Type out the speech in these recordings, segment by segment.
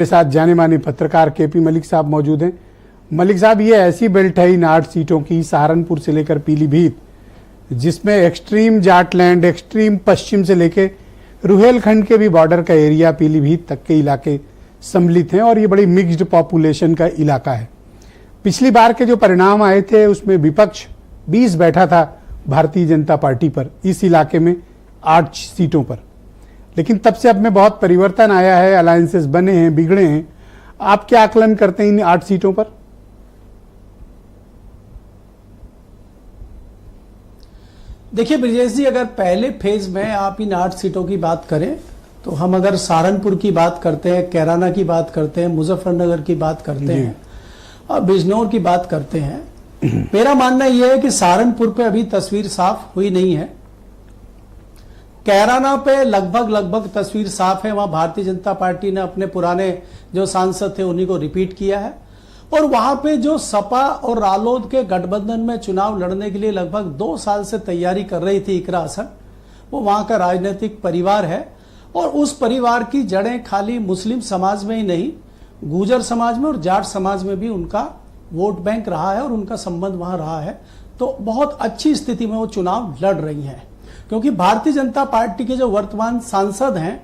के साथ जाने माने पत्रकार केपी मलिक साहब मौजूद हैं। मलिक साहब, ये ऐसी बेल्ट है इन 8 सीटों की, सहारनपुर से लेकर पीलीभीत, जिसमें एक्सट्रीम जाटलैंड, एक्सट्रीम पश्चिम से लेकर रुहेलखंड के भी बॉर्डर का एरिया, पीलीभीत तक के इलाके सम्मिलित हैं और ये बड़ी मिक्स्ड पॉपुलेशन का इलाका है। पिछली बार के जो परिणाम आए थे उसमें विपक्ष 20 बैठा था भारतीय जनता पार्टी पर, इस इलाके में 8 सीटों पर, लेकिन तब से अब में बहुत परिवर्तन आया है, अलायंसेस बने हैं, बिगड़े हैं। आप क्या आकलन करते हैं इन 8 सीटों पर? देखिए ब्रिजेश जी, अगर पहले फेज में आप इन 8 सीटों की बात करें तो हम अगर सहारनपुर की बात करते हैं, कैराना की बात करते हैं, मुजफ्फरनगर की बात करते हैं और बिजनौर की बात करते हैं, मेरा मानना यह है कि सहारनपुर पे अभी तस्वीर साफ हुई नहीं है। कैराना पे लगभग तस्वीर साफ है। वहां भारतीय जनता पार्टी ने अपने पुराने जो सांसद थे उन्हीं को रिपीट किया है और वहां पे जो सपा और रालोद के गठबंधन में चुनाव लड़ने के लिए लगभग 2 साल से तैयारी कर रही थी इकरा हसन, वो वहां का राजनीतिक परिवार है और उस परिवार की जड़ें खाली मुस्लिम समाज में ही नहीं, गुर्जर समाज में और जाट समाज में भी उनका वोट बैंक रहा है और उनका संबंध वहां रहा है। तो बहुत अच्छी स्थिति में वो चुनाव लड़ रही हैं, क्योंकि भारतीय जनता पार्टी के जो वर्तमान सांसद हैं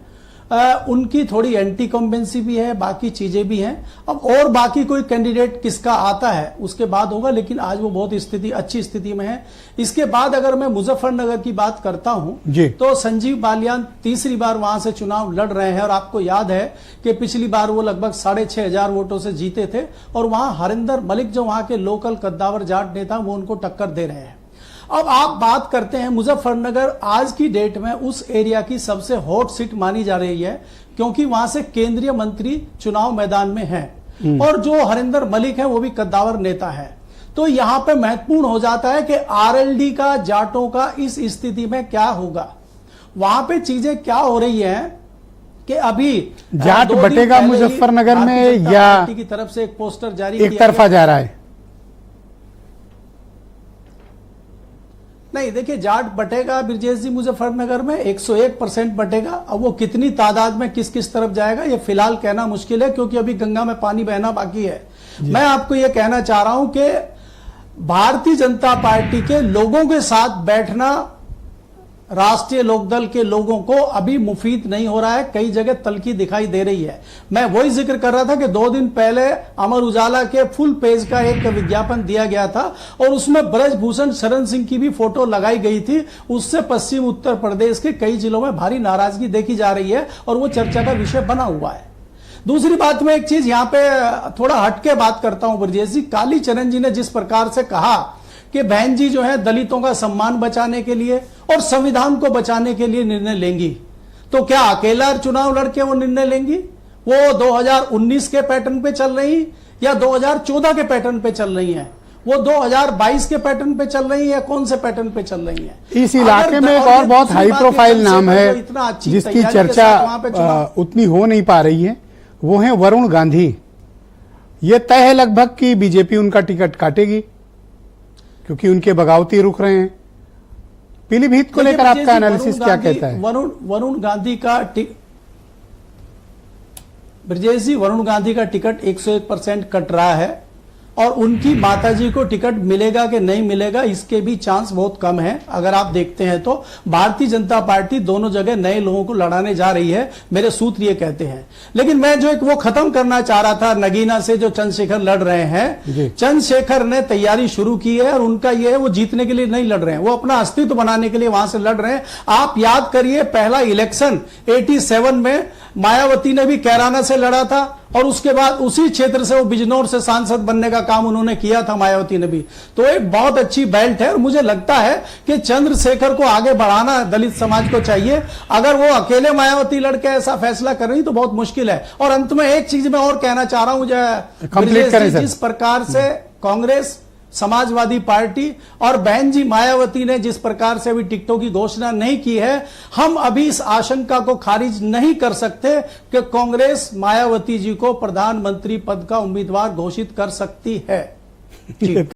उनकी थोड़ी एंटी कॉम्बेंसी भी है, बाकी चीजें भी हैं। अब और बाकी कोई कैंडिडेट किसका आता है उसके बाद होगा, लेकिन आज वो बहुत अच्छी स्थिति में है। इसके बाद अगर मैं मुजफ्फरनगर की बात करता हूं तो संजीव बालियान तीसरी बार वहां से चुनाव लड़ रहे हैं और आपको याद है कि पिछली बार वो लगभग 6,500 वोटों से जीते थे और वहां हरिंदर मलिक जो वहां के लोकल कद्दावर जाट नेता वो उनको टक्कर दे रहे हैं। अब आप बात करते हैं मुजफ्फरनगर, आज की डेट में उस एरिया की सबसे हॉट सीट मानी जा रही है, क्योंकि वहां से केंद्रीय मंत्री चुनाव मैदान में हैं और जो हरिंदर मलिक है वो भी कद्दावर नेता है। तो यहां पे महत्वपूर्ण हो जाता है कि आरएलडी का, जाटों का इस स्थिति में क्या होगा। वहां पे चीजें क्या हो रही है कि अभी जाट बटेगा मुजफ्फरनगर में या की तरफ से एक पोस्टर जारी एक तरफा जा रहा है? नहीं, देखिए, जाट बटेगा ब्रिजेश जी मुजफ्फरनगर में 101% बटेगा। अब वो कितनी तादाद में किस किस तरफ जाएगा ये फिलहाल कहना मुश्किल है, क्योंकि अभी गंगा में पानी बहना बाकी है। मैं आपको ये कहना चाह रहा हूं कि भारतीय जनता पार्टी के लोगों के साथ बैठना राष्ट्रीय लोकदल के लोगों को अभी मुफीद नहीं हो रहा है, कई जगह तलखी दिखाई दे रही है। मैं वही जिक्र कर रहा था कि 2 दिन पहले अमर उजाला के फुल पेज का एक विज्ञापन दिया गया था और उसमें ब्रजभूषण शरण सिंह की भी फोटो लगाई गई थी। उससे पश्चिम उत्तर प्रदेश के कई जिलों में भारी नाराजगी देखी जा रही है और वो चर्चा का विषय बना हुआ है। दूसरी बात, मैं एक चीज यहां पे थोड़ा हटके बात करता हूं ब्रजेश जी। कालीचरण जी ने जिस प्रकार से कहा कि बहन जी जो है दलितों का सम्मान बचाने के लिए और संविधान को बचाने के लिए निर्णय लेंगी, तो क्या अकेला चुनाव लड़के वो निर्णय लेंगी? वो 2019 के पैटर्न पे चल रही या 2014 के पैटर्न पे चल रही हैं? वो 2022 के पैटर्न पे चल रही है या कौन से पैटर्न पे चल रही है? इस इलाके में एक और बहुत हाई प्रोफाइल नाम है जिसकी चर्चा उतनी हो नहीं पा रही है, वो है वरुण गांधी। ये तय है लगभग कि बीजेपी उनका टिकट काटेगी, क्योंकि उनके बगावती रुक रहे हैं। पीलीभीत को लेकर आपका एनालिसिस क्या कहता है? वरुण गांधी का ब्रजेश जी, वरुण गांधी का टिकट 101% कट रहा है और उनकी माताजी को टिकट मिलेगा कि नहीं मिलेगा इसके भी चांस बहुत कम है। अगर आप देखते हैं तो भारतीय जनता पार्टी दोनों जगह नए लोगों को लड़ाने जा रही है, मेरे सूत्र ये कहते हैं। लेकिन मैं जो एक वो खत्म करना चाह रहा था, नगीना से जो चंद्रशेखर लड़ रहे हैं, चंद्रशेखर ने तैयारी शुरू की है और उनका ये है वो जीतने के लिए नहीं लड़ रहे हैं, वो अपना अस्तित्व बनाने के लिए वहां से लड़ रहे हैं। आप याद करिए, पहला इलेक्शन 87 में मायावती ने भी कैराना से लड़ा था और उसके बाद उसी क्षेत्र से वो बिजनौर से सांसद बनने का काम उन्होंने किया था, मायावती ने भी। तो एक बहुत अच्छी बेल्ट है और मुझे लगता है कि चंद्रशेखर को आगे बढ़ाना दलित समाज को चाहिए। अगर वो अकेले मायावती लड़के ऐसा फैसला कर रही तो बहुत मुश्किल है। और अंत में एक चीज मैं और कहना चाह रहा हूं, जिस प्रकार से कांग्रेस, समाजवादी पार्टी और बहन जी मायावती ने जिस प्रकार से अभी टिकटों की घोषणा नहीं की है, हम अभी इस आशंका को खारिज नहीं कर सकते कि कांग्रेस मायावती जी को प्रधानमंत्री पद का उम्मीदवार घोषित कर सकती है।